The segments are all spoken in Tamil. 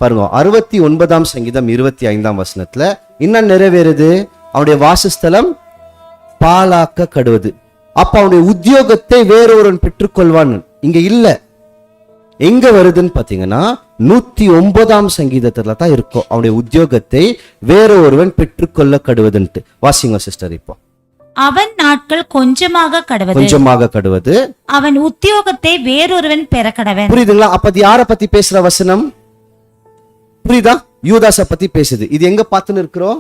பாருங்க 69ஆம் சங்கீதம் 25ஆம் வசனத்துல என்ன நிறைவேறுது? அவனுடைய வாசஸ்தலம் பாழாக்க கடுவது. அப்ப அவனுடைய உத்தியோகத்தை வேறொருவன் பெற்றுக்கொள்வான். இங்க இல்ல, எங்க வருதுன்னு பாத்தீங்கன்னா 109ஆம் சங்கீதத்துல தான் இருக்கும். அவனுடைய உத்தியோகத்தை வேற ஒருவன் பெற்றுக்கொள்ள கடுவதுன்ட்டு. வாசிங்க சிஸ்டர். இப்போ அவன் நாட்கள் கொஞ்சமாக கடுவது, அவன் உத்தியோகத்தை வேறொருவன் பெற கடவன். புரியுதுங்களா? அப்ப அது யார பத்தி பேசுற வசனம்? புரியுதா? யூதாஸ பத்தி பேசுது. இது எங்க பார்த்துன்னு இருக்கிறோம்?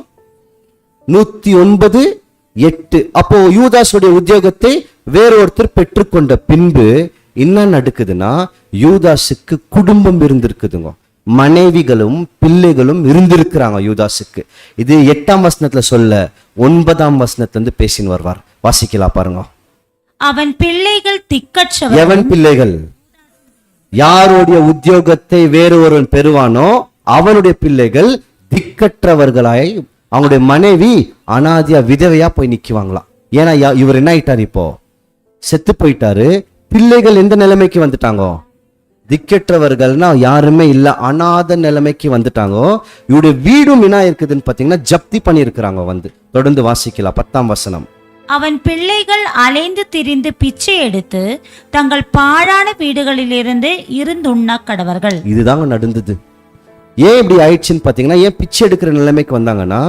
109:8. அப்போ யூதாஸுடைய உத்தியோகத்தை வேறொருத்தர் பெற்றுக்கொண்ட பின்பு என்ன நடக்குதுன்னா, யூதாஸுக்கு குடும்பம் இருந்திருக்குதுங்க, மனைவிகளும் பிள்ளைகளும் இருந்திருக்கிறாங்க யூதாஸுக்கு. இது 8ஆம் வசனத்துல சொல்ல 9ஆம் வசனத்துல இருந்து பேசின்னு வருவார். வாசிக்கலாம் பாருங்க. அவன் பிள்ளைகள் திக்கற்றவர்கள். எவன் பிள்ளைகள்? யாருடைய உத்தியோகத்தை வேறு ஒருவன் பெறுவானோ அவனுடைய பிள்ளைகள் திக்கற்றவர்களாய், அவங்களுடைய மனைவி அனாதியா விதவையா போய் நிக்குவாங்களாம். ஏன்னா இவர் என்ன ஆயிட்டாரு? இப்போ செத்து போயிட்டாரு. பிள்ளைகள் எந்த நிலைமைக்கு வந்துட்டாங்க? திக்கற்றவர்கள்னா யாருமே இல்ல, அநாத நிலைமைக்கு வந்துட்டாங்க. இவருடைய வீடும் என்ன இருக்குதுன்னு பாத்தீங்கன்னா ஜப்தி பண்ணி இருக்கிறாங்க. வந்து தொடர்ந்து வாசிக்கலாம் 10ஆம் வசனம். அவன் பிள்ளைகள் அலைந்து திரிந்து பிச்சை எடுத்து தங்கள் பாழான வீடுகளிலிருந்து இருந்துண்ண கடவர்கள். இதுதாங்க நடந்தது. ஏன் இப்படி ஆயிடுச்சுன்னு பாத்தீங்கன்னா, ஏன் பிச்சை எடுக்கிற நிலைமைக்கு வந்தாங்கன்னா,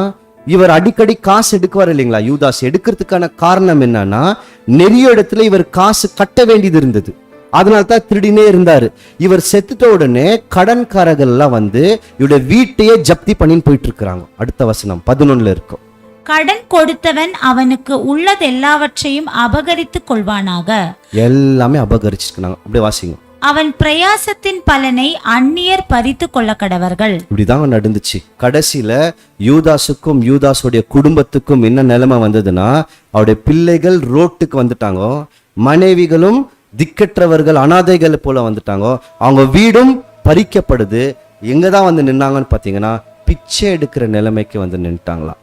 இவர் அடிக்கடி காசு எடுக்குவார் இல்லைங்களா? யூதாஸ் எடுக்கிறதுக்கான காரணம் என்னன்னா, நிறைய இடத்துல இவர் காசு கட்ட வேண்டியது இருந்தது. அதனால தான் திருடினே இருந்தாரு. இவர் செத்துட்ட உடனே கடன்காரர்கள் எல்லாம் வந்து இவருடைய வீட்டையே ஜப்தி பண்ணின்னு போயிட்டு இருக்கிறாங்க. அடுத்த வசனம் 11ல இருக்கும். கடன் கொடுத்தவன் அவனுக்கு உள்ளது எல்லாவற்றையும் அபகரித்துக் கொள்வானாக. எல்லாமே அபகரிச்சிருக்காங்க. அப்படியே வாசிங்க. அவன் பிரயாசத்தின் பலனை அந்நியர் பறித்து கொள்ள கடவர்கள். இப்படிதாங்க நடந்துச்சு. கடைசியில யூதாஸுக்கும் யூதாஸுடைய குடும்பத்துக்கும் என்ன நிலைமை வந்ததுன்னா, அவருடைய பிள்ளைகள் ரோட்டுக்கு வந்துட்டாங்க, மனைவிகளும் திக்கற்றவர்கள் அனாதைகள் போல வந்துட்டாங்க, அவங்க வீடும் பறிக்கப்படுது. எங்கதான் வந்து நின்னாங்கன்னு பாத்தீங்கன்னா பிச்சை எடுக்கிற நிலைமைக்கு வந்து நின்ட்டாங்களாம்.